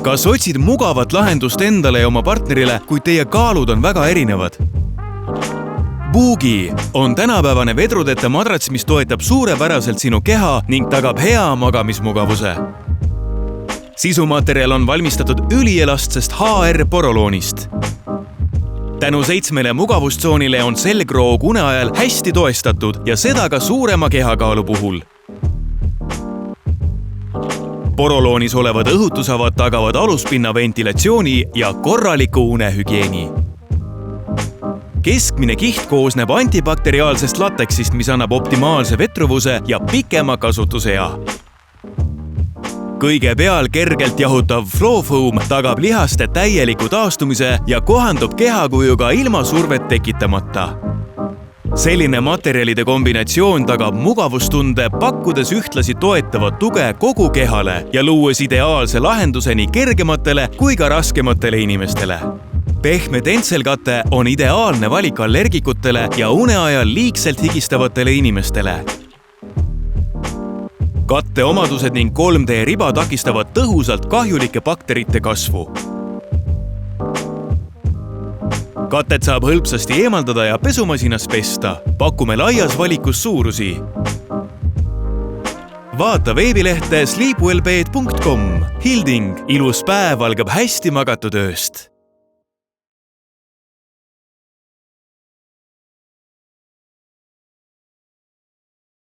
Kas otsid mugavat lahendust endale ja oma partnerile, kuid teie kaalud on väga erinevad? Boogie on tänapäevane vedrudeta madrats, mis toetab suurepäraselt sinu keha ning tagab hea magamismugavuse. Sisumaterjal on valmistatud ülielastsest HR poroloonist. Tänu 7 mugavustsoonile on selgroog une ajal hästi toestatud ja seda ka suurema kehakaalu puhul. Poroloonis olevad õhutusavad tagavad aluspinna ventilatsiooni ja korraliku unehügieeni. Keskmine kiht koosneb antibakteriaalsest lateksist, mis annab optimaalse vetruvuse ja pikema kasutusea. Kõige peal kergelt jahutav FlowFoam tagab lihaste täieliku taastumise ja kohandub kehakujuga ilma survet tekitamata. Selline materjalide kombinatsioon tagab mugavustunde, pakkudes ühtlasi toetavat tuge kogu kehale ja luues ideaalse lahenduse nii kergematele kui ka raskematele inimestele. Pehme tentselkate on ideaalne valik allergikutele ja une ajal liigselt higistavatele inimestele. Katte omadused ning 3D riba takistavad tõhusalt kahjulike bakterite kasvu. Katet saab hõlpsasti eemaldada ja pesumasinas pesta. Pakume laias valikus suurusi. Vaata veebilehte sleepwellbed.com. Hilding, ilus päev algab hästi magatud ööst.